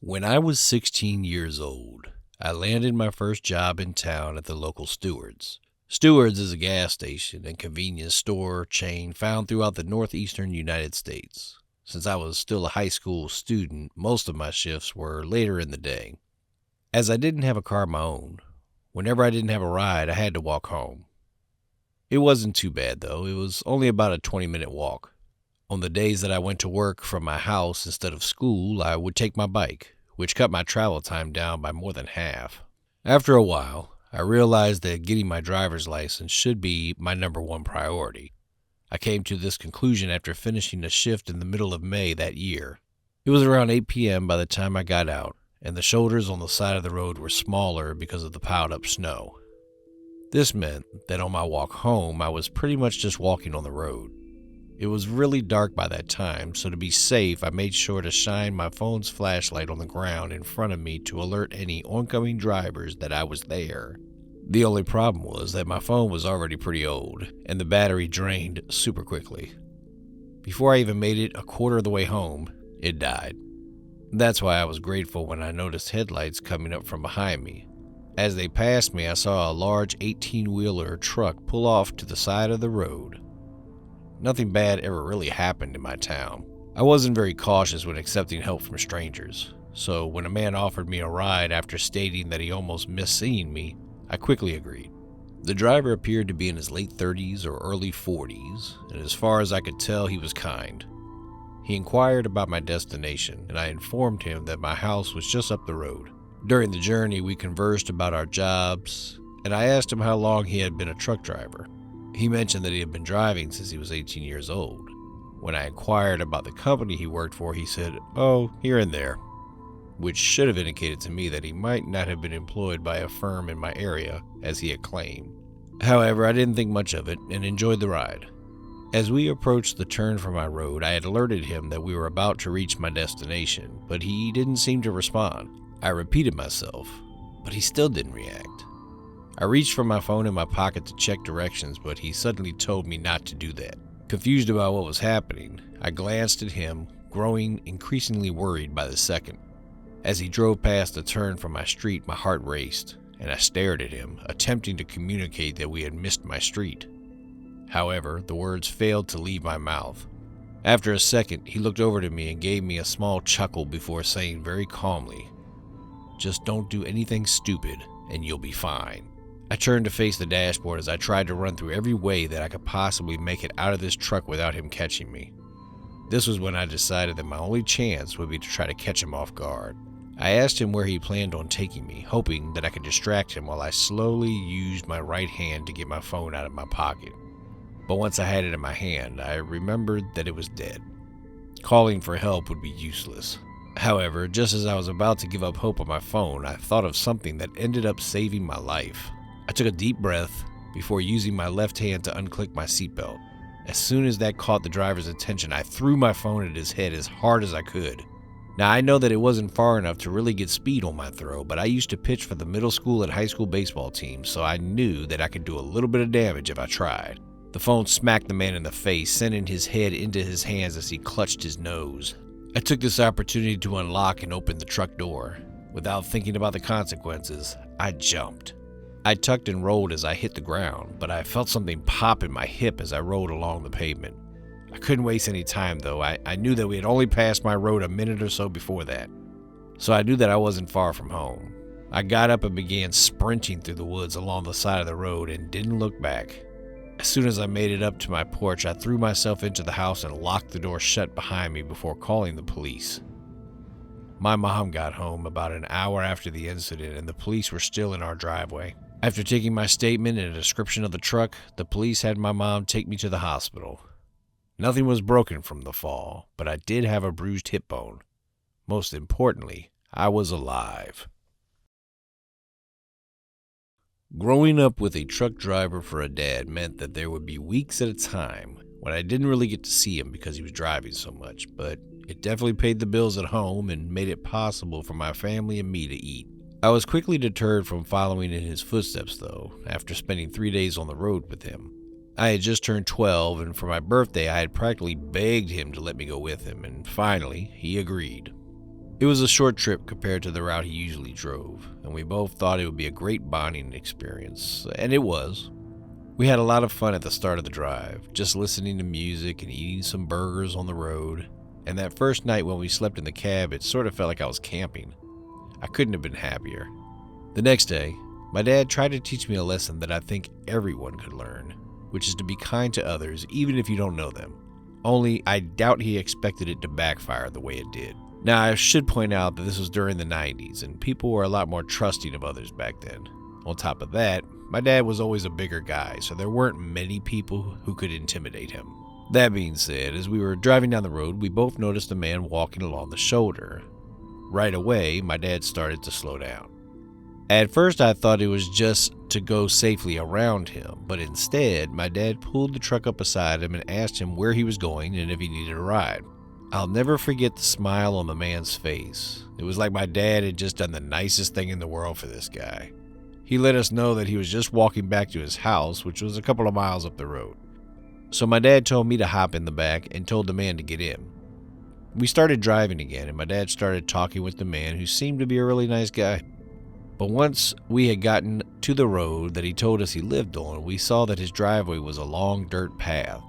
When I was 16 years old, I landed my first job in town at the local Stewart's. Stewart's is a gas station and convenience store chain found throughout the northeastern United States. Since I was still a high school student, most of my shifts were later in the day. As I didn't have a car of my own, whenever I didn't have a ride, I had to walk home. It wasn't too bad, though. It was only about a 20-minute walk. On the days that I went to work from my house instead of school, I would take my bike, which cut my travel time down by more than half. After a while, I realized that getting my driver's license should be my number one priority. I came to this conclusion after finishing a shift in the middle of May that year. It was around 8 p.m. by the time I got out, and the shoulders on the side of the road were smaller because of the piled-up snow. This meant that on my walk home, I was pretty much just walking on the road. It was really dark by that time, so to be safe, I made sure to shine my phone's flashlight on the ground in front of me to alert any oncoming drivers that I was there. The only problem was that my phone was already pretty old, and the battery drained super quickly. Before I even made it a quarter of the way home, it died. That's why I was grateful when I noticed headlights coming up from behind me. As they passed me, I saw a large 18-wheeler truck pull off to the side of the road. Nothing bad ever really happened in my town. I wasn't very cautious when accepting help from strangers, so when a man offered me a ride after stating that he almost missed seeing me, I quickly agreed. The driver appeared to be in his late 30s or early 40s, and as far as I could tell, he was kind. He inquired about my destination, and I informed him that my house was just up the road. During the journey, we conversed about our jobs, and I asked him how long he had been a truck driver. He mentioned that he had been driving since he was 18 years old. When I inquired about the company he worked for, he said, "Oh, here and there," which should have indicated to me that he might not have been employed by a firm in my area, as he had claimed. However, I didn't think much of it and enjoyed the ride. As we approached the turn from my road, I had alerted him that we were about to reach my destination, but he didn't seem to respond. I repeated myself, but he still didn't react. I reached for my phone in my pocket to check directions, but he suddenly told me not to do that. Confused about what was happening, I glanced at him, growing increasingly worried by the second. As he drove past the turn from my street, my heart raced, and I stared at him, attempting to communicate that we had missed my street. However, the words failed to leave my mouth. After a second, he looked over to me and gave me a small chuckle before saying very calmly, "Just don't do anything stupid, and you'll be fine." I turned to face the dashboard as I tried to run through every way that I could possibly make it out of this truck without him catching me. This was when I decided that my only chance would be to try to catch him off guard. I asked him where he planned on taking me, hoping that I could distract him while I slowly used my right hand to get my phone out of my pocket. But once I had it in my hand, I remembered that it was dead. Calling for help would be useless. However, just as I was about to give up hope on my phone, I thought of something that ended up saving my life. I took a deep breath before using my left hand to unclick my seatbelt. As soon as that caught the driver's attention, I threw my phone at his head as hard as I could. Now, I know that it wasn't far enough to really get speed on my throw, but I used to pitch for the middle school and high school baseball teams, so I knew that I could do a little bit of damage if I tried. The phone smacked the man in the face, sending his head into his hands as he clutched his nose. I took this opportunity to unlock and open the truck door. Without thinking about the consequences, I jumped. I tucked and rolled as I hit the ground, but I felt something pop in my hip as I rolled along the pavement. I couldn't waste any time, though. I knew that we had only passed my road a minute or so before that, so I knew that I wasn't far from home. I got up and began sprinting through the woods along the side of the road and didn't look back. As soon as I made it up to my porch, I threw myself into the house and locked the door shut behind me before calling the police. My mom got home about an hour after the incident, and the police were still in our driveway. After taking my statement and a description of the truck, the police had my mom take me to the hospital. Nothing was broken from the fall, but I did have a bruised hip bone. Most importantly, I was alive. Growing up with a truck driver for a dad meant that there would be weeks at a time when I didn't really get to see him because he was driving so much, but it definitely paid the bills at home and made it possible for my family and me to eat. I was quickly deterred from following in his footsteps, though, after spending 3 days on the road with him. I had just turned 12, and for my birthday I had practically begged him to let me go with him, and finally he agreed. It was a short trip compared to the route he usually drove, and we both thought it would be a great bonding experience, and it was. We had a lot of fun at the start of the drive, just listening to music and eating some burgers on the road, and that first night when we slept in the cab, it sort of felt like I was camping. I couldn't have been happier. The next day, my dad tried to teach me a lesson that I think everyone could learn, which is to be kind to others even if you don't know them. Only, I doubt he expected it to backfire the way it did. Now, I should point out that this was during the 90s, and people were a lot more trusting of others back then. On top of that, my dad was always a bigger guy, so there weren't many people who could intimidate him. That being said, as we were driving down the road, we both noticed a man walking along the shoulder. Right away, my dad started to slow down. At first, I thought it was just to go safely around him, but instead, my dad pulled the truck up beside him and asked him where he was going and if he needed a ride. I'll never forget the smile on the man's face. It was like my dad had just done the nicest thing in the world for this guy. He let us know that he was just walking back to his house, which was a couple of miles up the road. So my dad told me to hop in the back and told the man to get in. We started driving again, and my dad started talking with the man, who seemed to be a really nice guy. But once we had gotten to the road that he told us he lived on, we saw that his driveway was a long dirt path.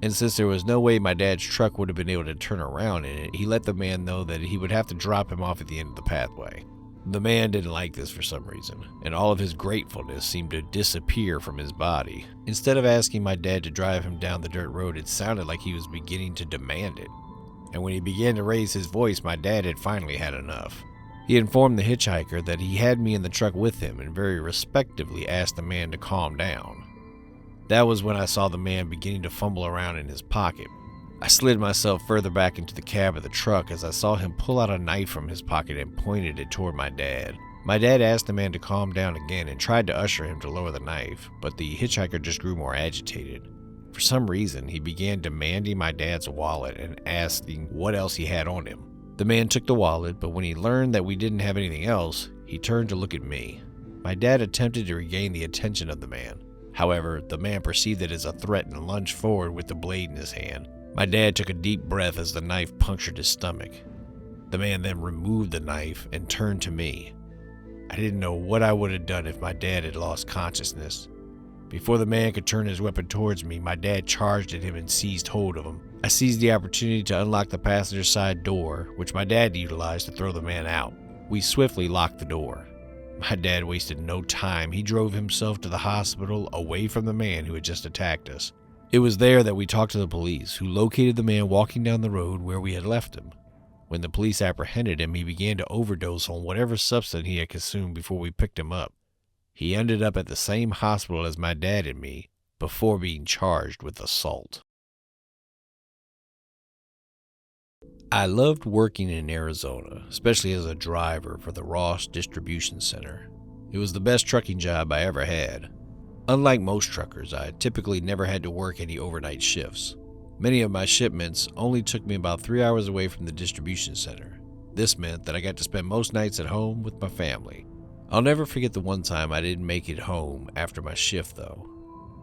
And since there was no way my dad's truck would have been able to turn around in it, he let the man know that he would have to drop him off at the end of the pathway. The man didn't like this for some reason, and all of his gratefulness seemed to disappear from his body. Instead of asking my dad to drive him down the dirt road, it sounded like he was beginning to demand it. And when he began to raise his voice, my dad had finally had enough. He informed the hitchhiker that he had me in the truck with him and very respectfully asked the man to calm down. That was when I saw the man beginning to fumble around in his pocket. I slid myself further back into the cab of the truck as I saw him pull out a knife from his pocket and pointed it toward my dad. My dad asked the man to calm down again and tried to usher him to lower the knife, but the hitchhiker just grew more agitated. For some reason, he began demanding my dad's wallet and asking what else he had on him. The man took the wallet, but when he learned that we didn't have anything else, he turned to look at me. My dad attempted to regain the attention of the man. However, the man perceived it as a threat and lunged forward with the blade in his hand. My dad took a deep breath as the knife punctured his stomach. The man then removed the knife and turned to me. I didn't know what I would have done if my dad had lost consciousness. Before the man could turn his weapon towards me, my dad charged at him and seized hold of him. I seized the opportunity to unlock the passenger side door, which my dad utilized to throw the man out. We swiftly locked the door. My dad wasted no time. He drove himself to the hospital away from the man who had just attacked us. It was there that we talked to the police, who located the man walking down the road where we had left him. When the police apprehended him, he began to overdose on whatever substance he had consumed before we picked him up. He ended up at the same hospital as my dad and me before being charged with assault. I loved working in Arizona, especially as a driver for the Ross Distribution Center. It was the best trucking job I ever had. Unlike most truckers, I typically never had to work any overnight shifts. Many of my shipments only took me about 3 hours away from the distribution center. This meant that I got to spend most nights at home with my family. I'll never forget the one time I didn't make it home after my shift, though.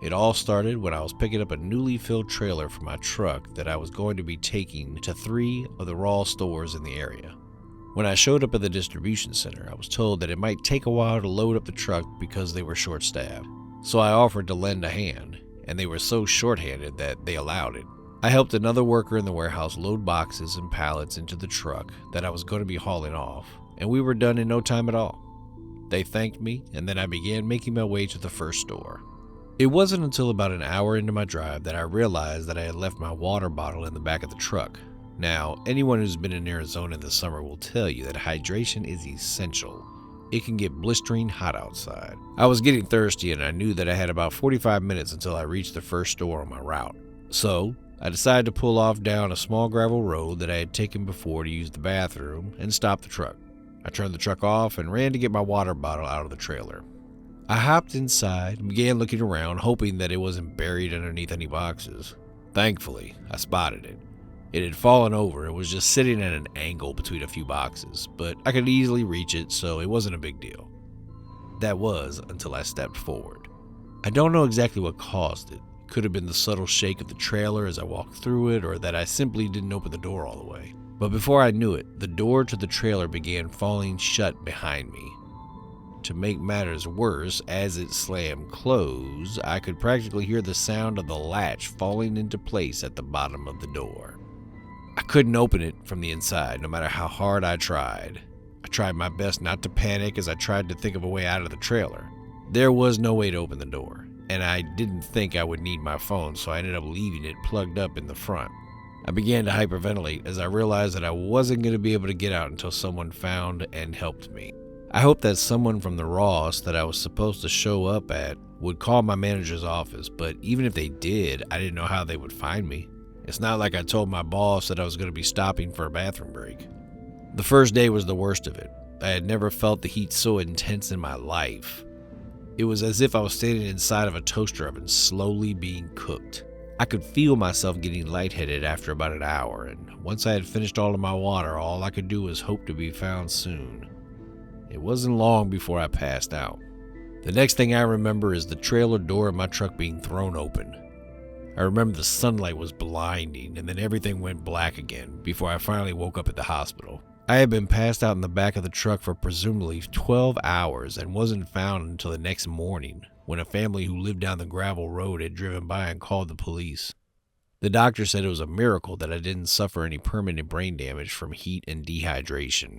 It all started when I was picking up a newly filled trailer for my truck that I was going to be taking to 3 of the Raw stores in the area. When I showed up at the distribution center, I was told that it might take a while to load up the truck because they were short-staffed. So I offered to lend a hand, and they were so short-handed that they allowed it. I helped another worker in the warehouse load boxes and pallets into the truck that I was going to be hauling off, and we were done in no time at all. They thanked me, and then I began making my way to the first store. It wasn't until about an hour into my drive that I realized that I had left my water bottle in the back of the truck. Now, anyone who's been in Arizona in the summer will tell you that hydration is essential. It can get blistering hot outside. I was getting thirsty, and I knew that I had about 45 minutes until I reached the first store on my route. So, I decided to pull off down a small gravel road that I had taken before to use the bathroom and stop the truck. I turned the truck off and ran to get my water bottle out of the trailer. I hopped inside and began looking around, hoping that it wasn't buried underneath any boxes. Thankfully, I spotted it. It had fallen over and was just sitting at an angle between a few boxes, but I could easily reach it, so it wasn't a big deal. That was until I stepped forward. I don't know exactly what caused it. It could have been the subtle shake of the trailer as I walked through it, or that I simply didn't open the door all the way. But before I knew it, the door to the trailer began falling shut behind me. To make matters worse, as it slammed closed, I could practically hear the sound of the latch falling into place at the bottom of the door. I couldn't open it from the inside, no matter how hard I tried. I tried my best not to panic as I tried to think of a way out of the trailer. There was no way to open the door, and I didn't think I would need my phone, so I ended up leaving it plugged up in the front. I began to hyperventilate as I realized that I wasn't going to be able to get out until someone found and helped me. I hoped that someone from the Ross that I was supposed to show up at would call my manager's office, but even if they did, I didn't know how they would find me. It's not like I told my boss that I was going to be stopping for a bathroom break. The first day was the worst of it. I had never felt the heat so intense in my life. It was as if I was standing inside of a toaster oven, slowly being cooked. I could feel myself getting lightheaded after about an hour, and once I had finished all of my water, all I could do was hope to be found soon. It wasn't long before I passed out. The next thing I remember is the trailer door of my truck being thrown open. I remember the sunlight was blinding, and then everything went black again before I finally woke up at the hospital. I had been passed out in the back of the truck for presumably 12 hours and wasn't found until the next morning, when a family who lived down the gravel road had driven by and called the police. The doctor said it was a miracle that I didn't suffer any permanent brain damage from heat and dehydration.